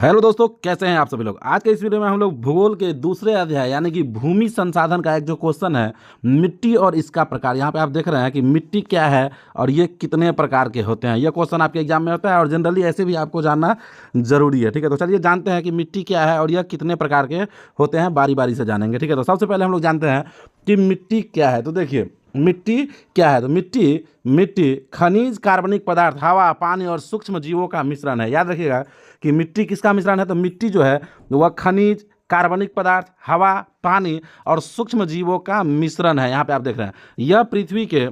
Hello दोस्तों, कैसे हैं आप सभी लोग। आज के इस वीडियो में हम लोग भूगोल के दूसरे अध्याय यानी कि भूमि संसाधन का एक जो क्वेश्चन है, मिट्टी और इसका प्रकार। यहाँ पे आप देख रहे हैं कि मिट्टी क्या है और ये कितने प्रकार के होते हैं। यह क्वेश्चन आपके एग्जाम में होता है और जनरली ऐसे भी आपको जानना जरूरी है। ठीक है, तो चलिए जानते हैं कि मिट्टी क्या है और यह कितने प्रकार के होते हैं, बारी बारी से जानेंगे। ठीक है, तो सबसे पहले हम लोग जानते हैं कि मिट्टी क्या है। तो देखिए, मिट्टी क्या है। तो मिट्टी मिट्टी खनिज, कार्बनिक पदार्थ, हवा, पानी और सूक्ष्म जीवों का मिश्रण है। याद रखिएगा कि मिट्टी किसका मिश्रण है। तो मिट्टी जो है वह खनिज, कार्बनिक पदार्थ, हवा, पानी और सूक्ष्म जीवों का मिश्रण है। यहाँ पे आप देख रहे हैं यह पृथ्वी के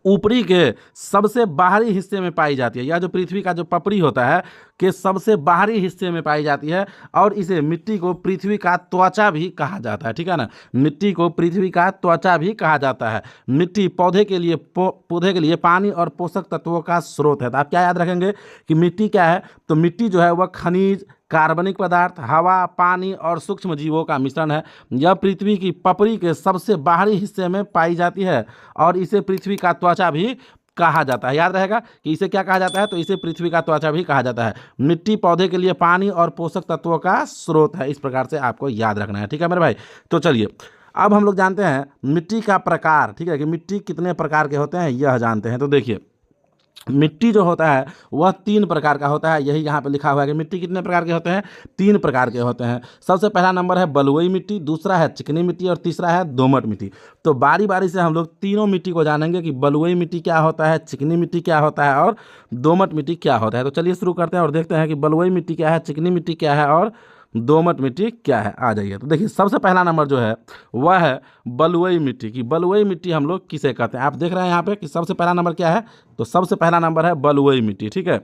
ऊपरी के सबसे बाहरी हिस्से में पाई जाती है। यह जो पृथ्वी का जो पपड़ी होता है के सबसे बाहरी हिस्से में पाई जाती है और इसे मिट्टी को पृथ्वी का त्वचा भी कहा जाता है। ठीक है ना, मिट्टी को पृथ्वी का त्वचा भी कहा जाता है। मिट्टी पौधे के लिए पानी और पोषक तत्वों का स्रोत है। तो आप क्या याद रखेंगे कि मिट्टी क्या है। तो मिट्टी जो है वह खनिज, कार्बनिक पदार्थ, हवा, पानी और सूक्ष्म जीवों का मिश्रण है। यह पृथ्वी की पपड़ी के सबसे बाहरी हिस्से में पाई जाती है और इसे पृथ्वी का त्वचा भी कहा जाता है। याद रहेगा कि इसे क्या कहा जाता है। तो इसे पृथ्वी का त्वचा भी कहा जाता है। मिट्टी पौधे के लिए पानी और पोषक तत्वों का स्रोत है। इस प्रकार से आपको याद रखना है। ठीक है मेरे भाई। तो चलिए अब हम लोग जानते हैं मिट्टी का प्रकार। ठीक है, कि मिट्टी कितने प्रकार के होते हैं यह जानते हैं। तो देखिए, मिट्टी जो होता है वह 3 प्रकार का होता है। यही यहाँ पे लिखा हुआ है कि मिट्टी कितने प्रकार के होते हैं, 3 प्रकार के होते हैं। सबसे पहला नंबर है बलुई मिट्टी, दूसरा है चिकनी मिट्टी और तीसरा है दोमट मिट्टी। तो बारी बारी से हम लोग तीनों मिट्टी को जानेंगे कि बलुई मिट्टी क्या होता है, चिकनी मिट्टी क्या होता है और दोमट मिट्टी क्या होता है। तो चलिए शुरू करते हैं और देखते हैं कि बलुई मिट्टी क्या है, चिकनी मिट्टी क्या है और दोमट मिट्टी क्या है। आ जाइए। तो देखिए, सबसे पहला नंबर जो है वह है बलुई मिट्टी की। बलुई मिट्टी हम लोग किसे कहते हैं। आप देख रहे हैं यहाँ पे कि सबसे पहला नंबर क्या है। तो सबसे पहला नंबर है बलुई मिट्टी। ठीक है,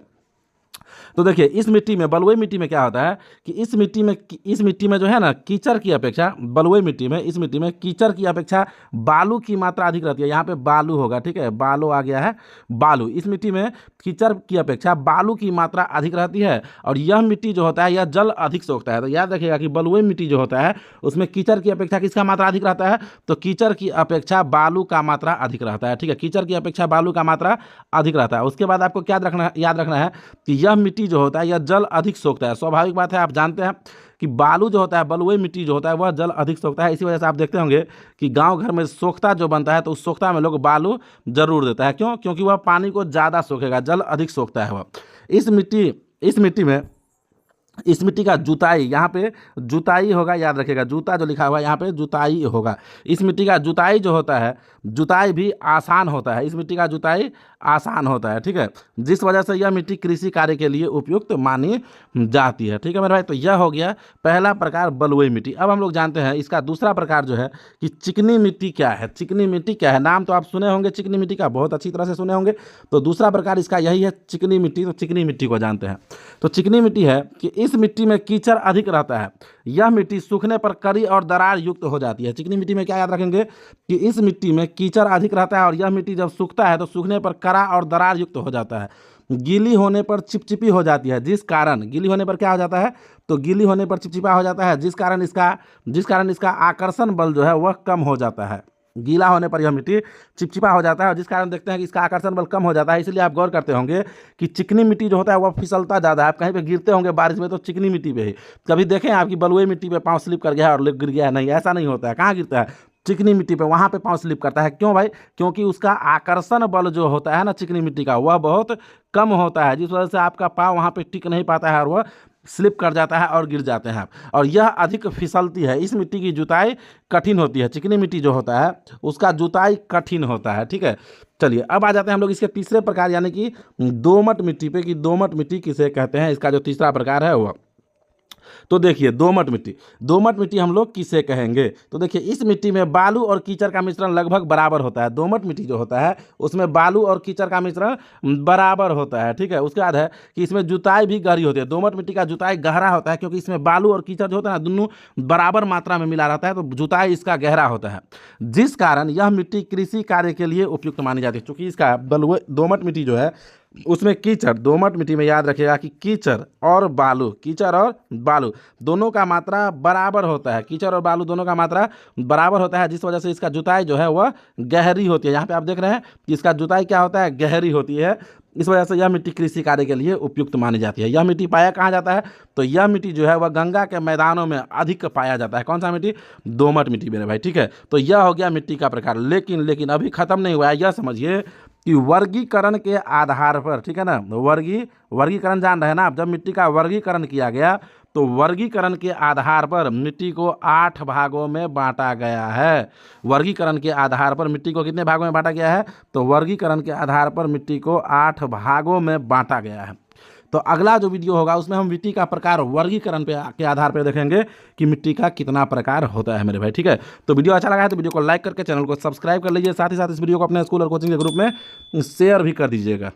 तो देखिए इस मिट्टी में, बलुई मिट्टी में क्या होता है कि इस मिट्टी में जो है ना, कीचड़ की अपेक्षा, बलुई मिट्टी में, इस मिट्टी में कीचड़ की अपेक्षा बालू की मात्रा अधिक रहती है। यहाँ पे बालू होगा। ठीक है, बालू आ गया है, बालू। इस मिट्टी में कीचड़ की अपेक्षा बालू की मात्रा अधिक रहती है और यह मिट्टी जो होता है यह जल अधिक सोखता है। तो याद रखिएगा कि बलुई मिट्टी जो होता है उसमें कीचड़ की अपेक्षा किसका मात्रा अधिक रहता है। तो कीचड़ की अपेक्षा बालू का मात्रा अधिक रहता है। ठीक है, कीचड़ की अपेक्षा बालू का मात्रा अधिक रहता है। उसके बाद आपको क्या याद रखना है कि यह मिट्टी जो होता है यह जल अधिक सोखता है। स्वाभाविक बात है, आप जानते हैं कि बालू जो होता है, बलुई मिट्टी जो होता है वह जल अधिक सोखता है। इसी वजह से आप देखते होंगे कि गांव घर में सोख्ता जो बनता है तो उस सोख्ता में लोग बालू जरूर देता है। क्यों? क्योंकि वह पानी को ज़्यादा सोखेगा, जल अधिक सोखता है वह। इस मिट्टी का जुताई, यहाँ पे जुताई होगा, याद रखिएगा, जूता जो लिखा हुआ है यहाँ पे जुताई होगा। इस मिट्टी का जुताई जो होता है, जुताई भी आसान होता है। इस मिट्टी का जुताई आसान होता है। ठीक है, जिस वजह से यह मिट्टी कृषि कार्य के लिए उपयुक्त मानी जाती है। ठीक है मेरे भाई। तो यह हो गया पहला प्रकार बलुई मिट्टी। अब हम लोग जानते हैं इसका दूसरा प्रकार जो है कि चिकनी मिट्टी क्या है। चिकनी मिट्टी क्या है, नाम तो आप सुने होंगे चिकनी मिट्टी का, बहुत अच्छी तरह से सुने होंगे। तो दूसरा प्रकार इसका यही है, चिकनी मिट्टी। तो चिकनी मिट्टी को जानते हैं। तो चिकनी मिट्टी है कि इस मिट्टी में कीचड़ अधिक रहता है। यह मिट्टी सूखने पर कड़ी और दरार युक्त हो जाती है। चिकनी मिट्टी में क्या याद रखेंगे कि इस मिट्टी में कीचड़ अधिक रहता है और यह मिट्टी जब सूखता है तो सूखने पर कड़ा और दरार युक्त हो जाता है। गीली होने पर चिपचिपी हो जाती है, जिस कारण गीली होने पर क्या हो जाता है। तो गीली होने पर चिपचिपा हो जाता है, जिस कारण इसका आकर्षण बल जो है वह कम हो जाता है। गीला होने पर यह मिट्टी चिपचिपा हो जाता है और जिस कारण देखते हैं कि इसका आकर्षण बल कम हो जाता है। इसलिए आप गौर करते होंगे कि चिकनी मिट्टी जो होता है वह फिसलता ज़्यादा है। आप कहीं पे गिरते होंगे बारिश में तो चिकनी मिट्टी पे ही। कभी देखें आपकी बलुई मिट्टी पे पाँव स्लिप कर गया है और गिर गया है? नहीं, ऐसा नहीं होता है। कहाँ गिरता है? चिकनी मिट्टी पे, वहाँ पे पाँव स्लिप करता है। क्यों भाई? क्योंकि उसका आकर्षण बल जो होता है ना चिकनी मिट्टी का, वह बहुत कम होता है, जिस वजह से आपका पाँव वहाँ पे टिक नहीं पाता है और वह स्लिप कर जाता है और गिर जाते हैं आप। और यह अधिक फिसलती है। इस मिट्टी की जुताई कठिन होती है। चिकनी मिट्टी जो होता है उसका जुताई कठिन होता है। ठीक है, चलिए अब आ जाते हैं हम लोग इसके तीसरे प्रकार यानी कि दोमट मिट्टी पे, कि दोमट मिट्टी किसे कहते हैं। इसका जो तीसरा प्रकार है वह, तो देखिए दोमट मिट्टी हम लोग किसे कहेंगे। तो देखिए इस मिट्टी में बालू और कीचड़ का मिश्रण लगभग बराबर होता है। दोमट मिट्टी जो होता है उसमें बालू और कीचड़ का मिश्रण बराबर होता है। ठीक है, उसके बाद है कि इसमें जुताई भी गहरी होती है। दोमट मिट्टी का जुताई गहरा होता है क्योंकि इसमें बालू और कीचड़ जो होता है ना, दोनों बराबर मात्रा में मिला रहता है, तो जुताई इसका गहरा होता है, जिस कारण यह मिट्टी कृषि कार्य के लिए उपयुक्त मानी जाती है। चूंकि इसका दोमट मिट्टी जो है उसमें कीचड़, दोमट मिट्टी में याद रखिएगा कि कीचड़ और बालू दोनों का मात्रा बराबर होता है। कीचड़ और बालू दोनों का मात्रा बराबर होता है, जिस वजह से इसका जुताई जो है वह गहरी होती है। यहाँ पे आप देख रहे हैं कि इसका जुताई क्या होता है, गहरी होती है। इस वजह से यह मिट्टी कृषि कार्य के लिए उपयुक्त मानी जाती है। यह मिट्टी पाया कहाँ जाता है? तो यह मिट्टी जो है वह गंगा के मैदानों में अधिक पाया जाता है। कौन सा मिट्टी? दोमट मिट्टी मेरे भाई, ठीक है। तो यह हो गया मिट्टी का प्रकार। लेकिन अभी खत्म नहीं हुआ है। यह समझिए कि वर्गीकरण के आधार पर, ठीक है ना, वर्गीकरण जान रहे हैं ना आप, जब मिट्टी का वर्गीकरण किया गया तो वर्गीकरण के आधार पर मिट्टी को 8 भागों में बांटा गया है। वर्गीकरण के आधार पर मिट्टी को कितने भागों में बांटा गया है? तो वर्गीकरण के आधार पर मिट्टी को 8 भागों में बांटा गया है। तो अगला जो वीडियो होगा उसमें हम मिट्टी का प्रकार वर्गीकरण के आधार पर देखेंगे कि मिट्टी का कितना प्रकार होता है मेरे भाई, ठीक है। तो वीडियो अच्छा लगा है तो वीडियो को लाइक करके चैनल को सब्सक्राइब कर लीजिए। साथ ही साथ इस वीडियो को अपने स्कूल और कोचिंग के ग्रुप में शेयर भी कर दीजिएगा।